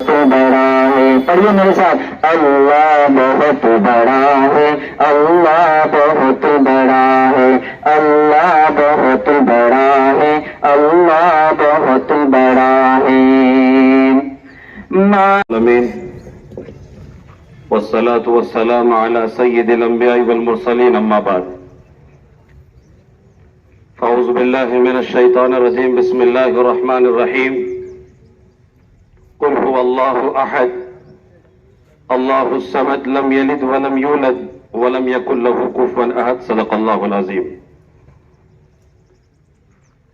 तो बड़ा है, पढ़िए मेरे साथ, अल्लाह बहुत बड़ा है, अल्लाह बहुत बड़ा है, अल्लाह बहुत बड़ा है, अल्लाह बहुत बड़ा है। वस्सलातु वस्सलामु अला सय्यिदिल अंबिया'i वल मुरसलीन, अम्मा बाद। अऊज़ु बिल्लाहि मिनश शैतानिर रजीम, बिस्मिल्लाहिर रहमानिर रहीम। कुल हुवल्लाहु अहद, अल्लाहुस समद, लम यलिद वलम यूलद वलम यकुल लहू कुफुवन अहद। सदक़ल्लाहुल अज़ीम।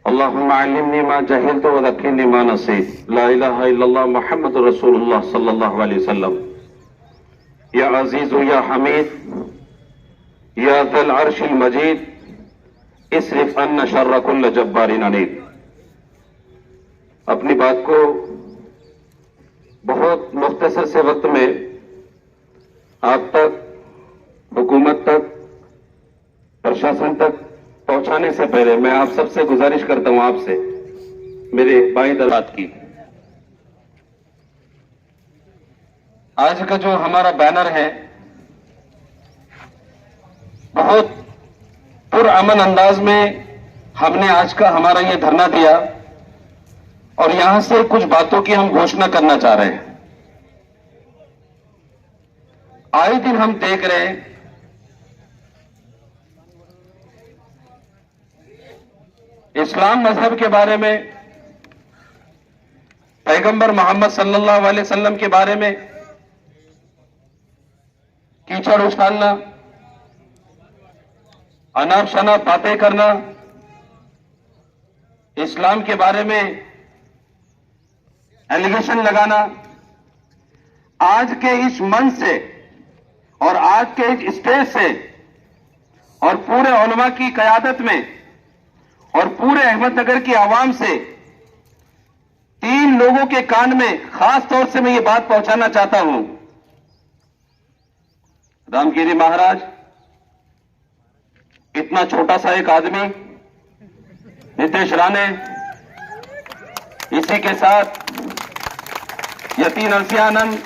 अल्लाहुम्मा अल्लिमनी मा जहिलतु व ज़क्किरनी मा नसीत। ला इलाहा इल्लल्लाह मुहम्मदुर रसूलुल्लाह सल्लल्लाहु अलैहि वसल्लम। या अजीज़ु या हमीद या ज़ल अर्शिल मजीद, इसरिफ अन्ना शर्र कुल्ल जब्बारिन अनीद। अपनी बात को बहुत मुख्तसर से वक्त में आप तक, हुकूमत तक, प्रशासन तक पहुंचाने से पहले मैं आप सबसे गुजारिश करता हूं, आपसे मेरे बाई दरबार की। आज का जो हमारा बैनर है बहुत पुरअमन अंदाज में हमने आज का हमारा ये धरना दिया और यहां से कुछ बातों की हम घोषणा करना चाह रहे हैं। आए दिन हम देख रहे हैं इस्लाम मजहब के बारे में, पैगंबर मोहम्मद सल्लल्लाहु अलैहि वसल्लम के बारे में कीचड़ उछालना, अनाप शनाप बातें करना, इस्लाम के बारे में एलिगेशन लगाना, आज के इस मंच से और आज के इस स्टेज से और पूरे उलमा की क़यादत में और पूरे अहमदनगर की आवाम से 3 लोगों के कान में खास तौर से मैं ये बात पहुंचाना चाहता हूं। रामगिरी महाराज, इतना छोटा सा एक आदमी, नितेश राणे, इसी के साथ यतीन अर्सियानंद,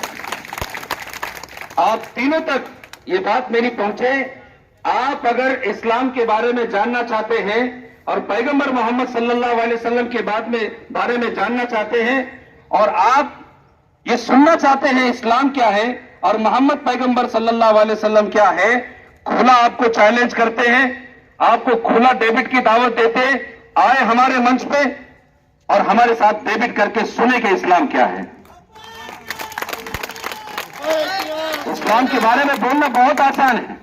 आप तीनों तक ये बात मेरी पहुंचे। आप अगर इस्लाम के बारे में जानना चाहते हैं और पैगंबर मोहम्मद सल्लल्लाहु अलैहि वसल्लम के बारे में जानना चाहते हैं और आप ये सुनना चाहते हैं इस्लाम क्या है और मोहम्मद पैगंबर सल्लल्लाहु अलैहि वसल्लम क्या है, खुला आपको चैलेंज करते हैं, आपको खुला डेबिट की दावत देते हैं, आए हमारे मंच पे और हमारे साथ डेबिट करके सुने कि इस्लाम क्या है। इस्लाम के बारे में बोलना बहुत आसान है,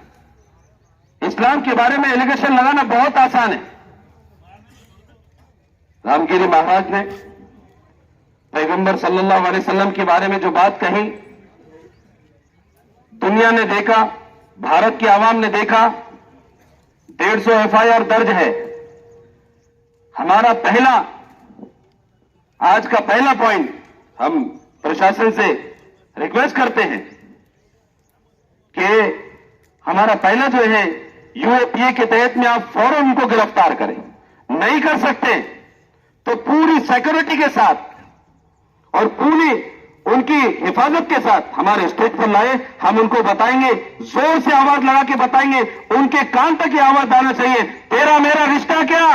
इस्लाम के बारे में एलिगेशन लगाना बहुत आसान है। रामगिरी महाराज ने पैगंबर सल्लल्लाहु अलैहि वसल्लम के बारे में जो बात कही, दुनिया ने देखा, भारत की आवाम ने देखा, 150 एफआईआर दर्ज है। हमारा आज का पहला पॉइंट, हम प्रशासन से रिक्वेस्ट करते हैं कि हमारा पहला जो है यूएपीए के तहत में आप फौरन उनको गिरफ्तार करें। नहीं कर सकते तो पूरी सिक्योरिटी के साथ और पूरी उनकी हिफाजत के साथ हमारे स्टेज पर लाए, हम उनको बताएंगे, जोर से आवाज लगा के बताएंगे, उनके कान तक ये आवाज आना चाहिए, तेरा मेरा रिश्ता क्या।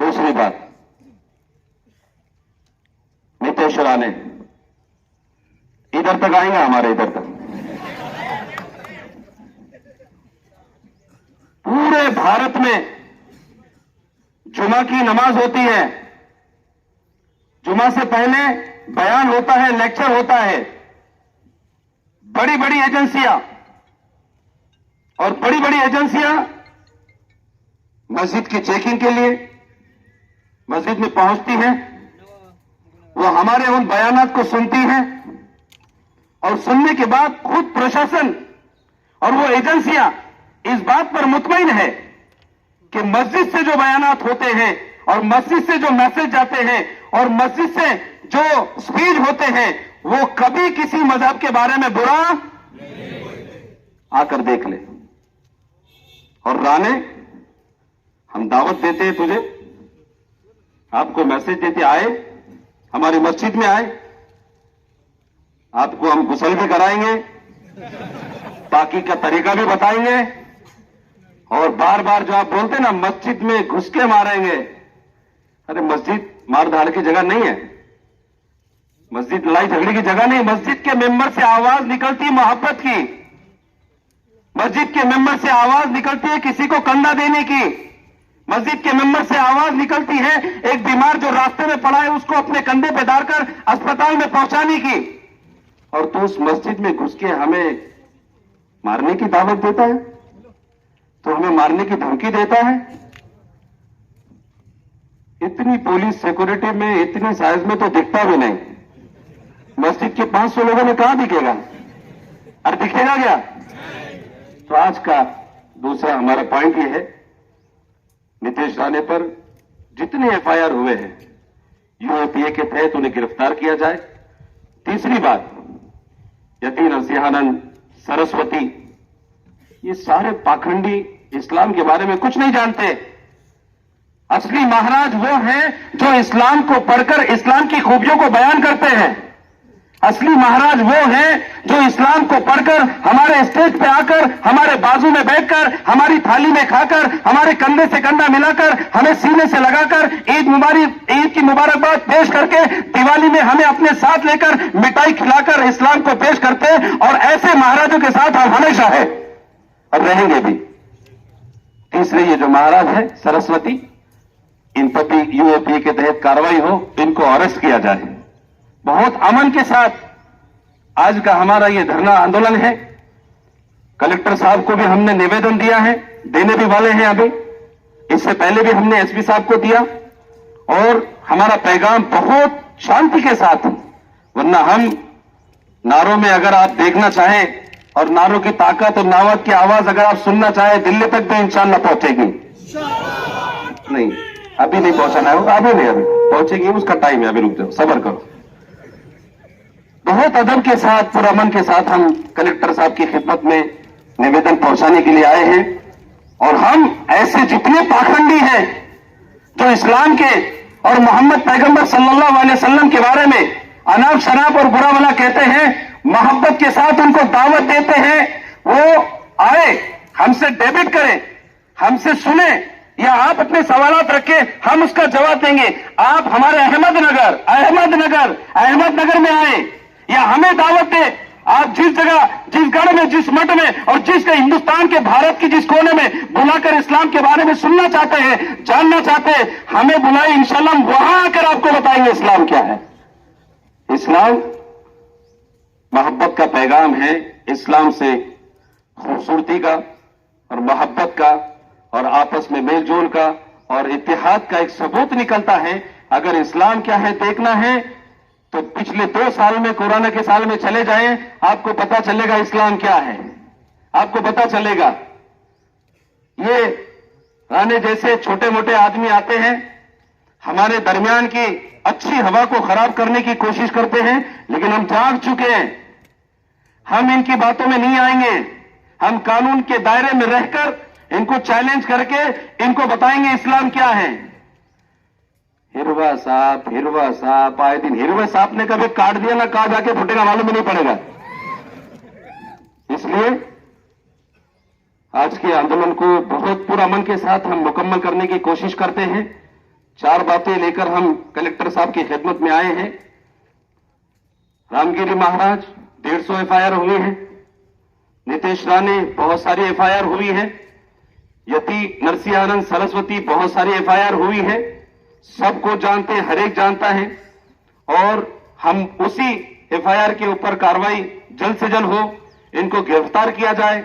दूसरी बात, नितेश राणे इधर तक आएंगे, हमारे इधर तक पूरे भारत में जुमा की नमाज होती है, जुमा से पहले बयान होता है, लेक्चर होता है, बड़ी बड़ी एजेंसियां और बड़ी बड़ी एजेंसियां मस्जिद की चेकिंग के लिए मस्जिद में पहुंचती हैं, वो हमारे उन बयानात को सुनती हैं और सुनने के बाद खुद प्रशासन और वो एजेंसियां इस बात पर मुतमईन है कि मस्जिद से जो बयानात होते हैं और मस्जिद से जो मैसेज जाते हैं और मस्जिद से जो स्पीच होते हैं वो कभी किसी मजहब के बारे में बुरा आकर देख ले। और राणे, हम दावत देते हैं तुझे, आपको मैसेज देते आए, हमारी मस्जिद में आए, आपको हम गुस्ल भी कराएंगे, बाकी का तरीका भी बताएंगे, और बार बार जो आप बोलते हैं ना मस्जिद में घुस के मारेंगे, अरे मस्जिद मार धाड़ की जगह नहीं है, मस्जिद लड़ाई झगड़े की जगह नहीं। मस्जिद के मेंबर से आवाज निकलती है मोहब्बत की, मस्जिद के मेंबर से आवाज निकलती है किसी को कंधा देने की, मस्जिद के मेंबर से आवाज निकलती है एक बीमार जो रास्ते में पड़ा है उसको अपने कंधे पे डालकर अस्पताल में पहुंचाने की। और तो उस मस्जिद में घुस के हमें मारने की दावत देता है, तो हमें मारने की धमकी देता है। इतनी पुलिस सिक्योरिटी में, इतनी साइज में तो दिखता भी नहीं। मस्जिद के 500 लोगों में कहां दिखेगा, और दिखेगा क्या? तो आज का दूसरा हमारा पॉइंट यह है, नीतीश राणे पर जितने एफआईआर हुए हैं यूएपीए के तहत उन्हें गिरफ्तार किया जाए। तीसरी बात, यति नरसिंहानंद, सरस्वती, ये सारे पाखंडी इस्लाम के बारे में कुछ नहीं जानते। असली महाराज वो हैं जो इस्लाम को पढ़कर इस्लाम की खूबियों को बयान करते हैं। असली महाराज वो हैं जो इस्लाम को पढ़कर हमारे स्टेज पे आकर, हमारे बाजू में बैठकर, हमारी थाली में खाकर, हमारे कंधे से कंधा मिलाकर, हमें सीने से लगाकर ईद की मुबारकबाद पेश करके, दिवाली में हमें अपने साथ लेकर मिठाई खिलाकर इस्लाम को पेश करते हैं। और ऐसे महाराजों के साथ हम हमेशा है और रहेंगे भी। तीसरे ये जो महाराज है सरस्वती, इन पर भी यूएपीए के तहत कार्रवाई हो, इनको अरेस्ट किया जाए। बहुत अमन के साथ आज का हमारा ये धरना आंदोलन है। कलेक्टर साहब को भी हमने निवेदन दिया है, देने भी वाले हैं अभी, इससे पहले भी हमने एसपी साहब को दिया, और हमारा पैगाम बहुत शांति के साथ, वरना हम नारों में अगर आप देखना चाहें और नारों की ताकत और नावत की आवाज अगर आप सुनना चाहें, दिल्ली तक भी इंशाल्लाह पहुंचेगी। नहीं, अभी नहीं पहुंचाना है, अभी नहीं, अभी पहुंचेगी, उसका टाइम है, अभी रुक जाओ, सब्र करो। बहुत अदब के साथ, पुरअमन के साथ हम कलेक्टर साहब की खिदमत में निवेदन पहुंचाने के लिए आए हैं। और हम ऐसे जितने पाखंडी हैं जो इस्लाम के और मोहम्मद पैगंबर सल्लल्लाहु अलैहि वसल्लम के बारे में अनाप शनाप और बुरा भला कहते हैं, मोहब्बत के साथ उनको दावत देते हैं, वो आए, हमसे डेबिट करें, हमसे सुने, या आप अपने सवालात रखें, हम उसका जवाब देंगे। आप हमारे अहमदनगर में आए या हमें दावत दे, आप जिस जगह, जिस गढ़ में, जिस मठ में और जिस हिंदुस्तान के, भारत की जिस कोने में बुलाकर इस्लाम के बारे में सुनना चाहते हैं, जानना चाहते हैं, हमें बुलाए, इंशाल्लाह हम वहां आकर आपको बताएंगे इस्लाम क्या है। इस्लाम मोहब्बत का पैगाम है। इस्लाम से खूबसूरती का और मोहब्बत का और आपस में मेलजोल का और इत्तेहाद का एक सबूत निकलता है। अगर इस्लाम क्या है देखना है तो पिछले 2 साल में, कोरोना के साल में चले जाएं, आपको पता चलेगा इस्लाम क्या है, आपको पता चलेगा। ये राणे जैसे छोटे मोटे आदमी आते हैं, हमारे दरमियान की अच्छी हवा को खराब करने की कोशिश करते हैं, लेकिन हम जाग चुके हैं, हम इनकी बातों में नहीं आएंगे। हम कानून के दायरे में रहकर इनको चैलेंज करके इनको बताएंगे इस्लाम क्या है। हिरवा सांप आए दिन, हिरवे सांप ने कभी काट दिया ना, कहां जाके फुटेगा मालूम ही नहीं पड़ेगा। इसलिए आज के आंदोलन को बहुत पुरअमन के साथ हम मुकम्मल करने की कोशिश करते हैं। 4 बातें लेकर हम कलेक्टर साहब की खिदमत में आए हैं। रामगिरी महाराज 150 एफआईआर हुई है, नीतीश राणे बहुत सारी एफआईआर हुई है, यति नरसिंहानंद, सरस्वती बहुत सारी एफआईआर हुई है, सबको जानते हैं, हर एक जानता है। और हम उसी एफआईआर के ऊपर कार्रवाई जल्द से जल्द हो, इनको गिरफ्तार किया जाए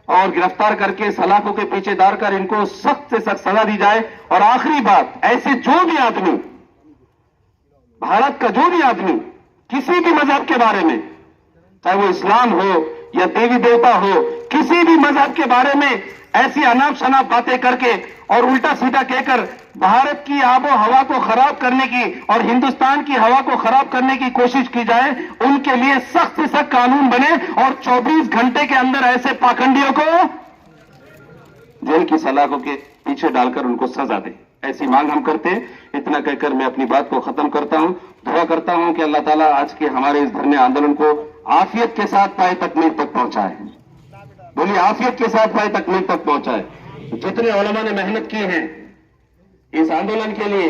और गिरफ्तार करके सलाखों के पीछे डालकर इनको सख्त से सख्त सजा दी जाए। और आखिरी बात, ऐसे जो भी आदमी, भारत का जो भी आदमी किसी भी मजहब के बारे में, चाहे वो इस्लाम हो या देवी देवता हो, किसी भी मजहब के बारे में ऐसी अनाप शनाप बातें करके और उल्टा सीधा कहकर भारत की आबो हवा को खराब करने की और हिंदुस्तान की हवा को खराब करने की कोशिश की जाए, उनके लिए सख्त से सख्त कानून बने और 24 घंटे के अंदर ऐसे पाखंडियों को जेल की सलाखों के पीछे डालकर उनको सजा दे। ऐसी मांग हम करते हैं। इतना कहकर मैं अपनी बात को खत्म करता हूं। दुआ करता हूं कि अल्लाह ताला आज के हमारे इस धरने आंदोलन को आफियत के साथ पाए तकमील तक पहुंचाए। बोलिए, आफियत के साथ पाए तकमील तक पहुंचाए। जितने उलमा ने मेहनत की है इस आंदोलन के लिए,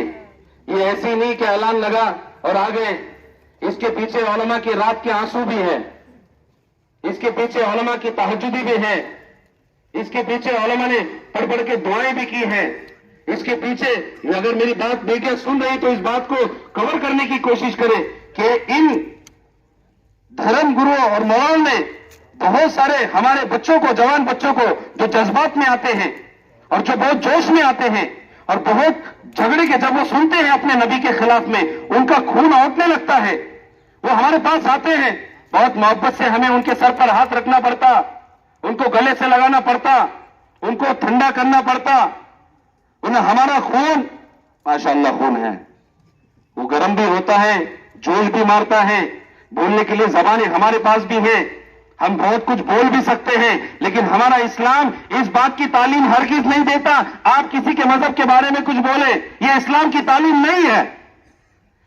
ये ऐसी नहीं कि ऐलान लगा और आ गए। इसके पीछे उलमा की रात के आंसू भी है, इसके पीछे उलमा की तहज्जुदी भी है, इसके पीछे उलमा ने पढ़ पढ़ के दुआएं भी की हैं। इसके पीछे अगर मेरी बात मीडिया सुन रही तो इस बात को कवर करने की कोशिश करे कि इन धर्म गुरुओं और मौलाना ने बहुत सारे हमारे बच्चों को, जवान बच्चों को जो जज्बात में आते हैं और जो बहुत जोश में आते हैं और बहुत झगड़े के जब वो सुनते हैं अपने नबी के खिलाफ में, उनका खून औटने लगता है। वो हमारे पास आते हैं, बहुत मोहब्बत से हमें उनके सर पर हाथ रखना पड़ता, उनको गले से लगाना पड़ता, उनको ठंडा करना पड़ता। उन्हें हमारा खून माशाअल्लाह खून है, वो गर्म भी होता है, जोश भी मारता है। बोलने के लिए जबानें हमारे पास भी हैं, हम बहुत कुछ बोल भी सकते हैं, लेकिन हमारा इस्लाम इस बात की तालीम हरगिज नहीं देता आप किसी के मजहब के बारे में कुछ बोले। ये इस्लाम की तालीम नहीं है,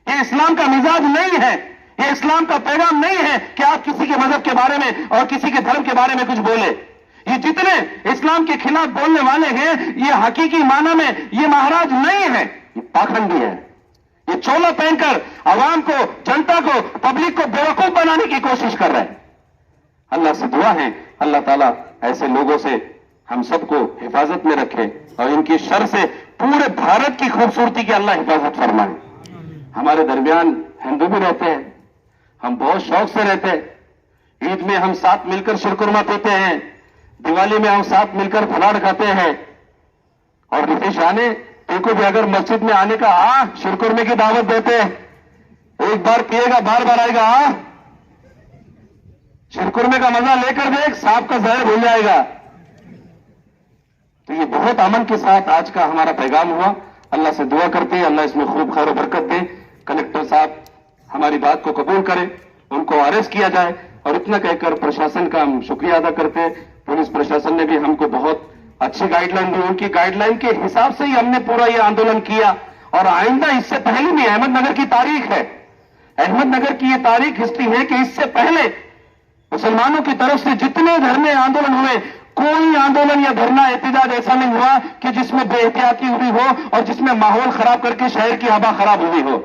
ये इस्लाम का मिजाज नहीं है, ये इस्लाम का पैगाम नहीं है कि आप किसी के मजहब के बारे में और किसी के धर्म के बारे में कुछ बोले। ये जितने इस्लाम के खिलाफ बोलने वाले हैं, ये हकीकी माना में ये महाराज नहीं है, ये पाखंडी है। ये चोला पहनकर आवाम को, जनता को, पब्लिक को बेवकूफ बनाने की कोशिश कर रहे हैं। अल्लाह से दुआ है अल्लाह ताला ऐसे लोगों से हम सबको हिफाजत में रखे और इनकी शर से पूरे भारत की खूबसूरती की अल्लाह हिफाजत फरमाए। हमारे दरमियान हिंदू भी रहते हैं, हम बहुत शौक से रहते हैं। ईद में हम साथ मिलकर शिरकुरमा पीते हैं, दिवाली में हम साथ मिलकर फलाड़ खाते हैं। और नीतीश आने इनको भी अगर मस्जिद में आने का शिरकुरमे की दावत देते हैं, एक बार पिएगा बार बार आएगा। शिरकुरमे का मजा लेकर देख, सांप का जहर भूल जाएगा। तो ये बहुत अमन के साथ आज का हमारा पैगाम हुआ। अल्लाह से दुआ करते हैं अल्लाह इसमें खूब खैर बरकत दे। कलेक्टर साहब हमारी बात को कबूल करें, उनको अरेस्ट किया जाए। और इतना कहकर प्रशासन का हम शुक्रिया अदा करते हैं। पुलिस प्रशासन ने भी हमको बहुत अच्छी गाइडलाइन दी, उनकी गाइडलाइन के हिसाब से ही हमने पूरा ये आंदोलन किया। और आइंदा इससे पहले भी अहमदनगर की तारीख है, अहमदनगर की ये तारीख हिस्ट्री है कि इससे पहले मुसलमानों की तरफ से जितने धरने आंदोलन हुए, कोई आंदोलन या धरना एहतजाज ऐसा नहीं हुआ कि जिसमें बेहतियाती हुई हो और जिसमें माहौल खराब करके शहर की हवा खराब हुई हो।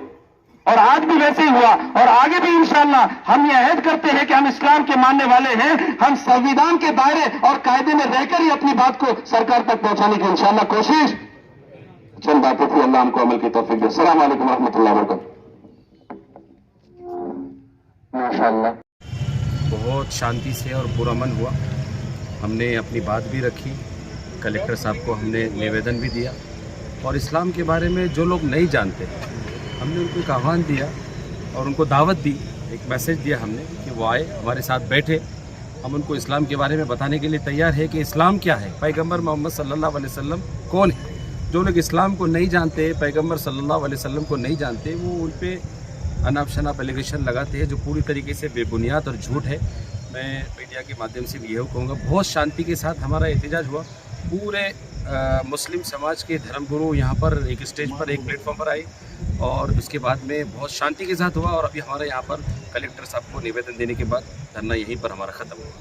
और आज भी वैसे ही हुआ और आगे भी इंशाअल्लाह हम ये अहद करते हैं कि हम इस्लाम के मानने वाले हैं। हम संविधान के दायरे और कायदे में रहकर ही अपनी बात को सरकार तक पहुंचाने की इंशाअल्लाह कोशिश। चंद बातें थी, अल्लाह हमको अमल की तौफीक दे। अस्सलाम वालेकुम रहमतुल्लाहि व बरकातहू। माशाअल्लाह, बहुत शांति से और पुरअमन हुआ। हमने अपनी बात भी रखी, कलेक्टर साहब को हमने निवेदन भी दिया और इस्लाम के बारे में जो लोग नहीं जानते हमने उनको एक आह्वान दिया और उनको दावत दी, एक मैसेज दिया हमने कि वो आए हमारे साथ बैठे। हम उनको इस्लाम के बारे में बताने के लिए तैयार है कि इस्लाम क्या है, पैगंबर मोहम्मद सल्लल्लाहु अलैहि वसल्लम कौन है। जो लोग इस्लाम को नहीं जानते, पैगंबर सल्लल्लाहु अलैहि वसल्लम को नहीं जानते, वो उन पर अनाप शनाप एलिगेशन लगाते हैं जो पूरी तरीके से बेबुनियाद और झूठ है। मैं मीडिया के माध्यम से भी यही कहूँगा, बहुत शांति के साथ हमारा एहतजाज हुआ। पूरे मुस्लिम समाज के धर्मगुरु यहाँ पर एक स्टेज पर, एक प्लेटफॉर्म पर आए और उसके बाद में बहुत शांति के साथ हुआ। और अभी हमारे यहाँ पर कलेक्टर साहब को निवेदन देने के बाद धरना यहीं पर हमारा ख़त्म हुआ।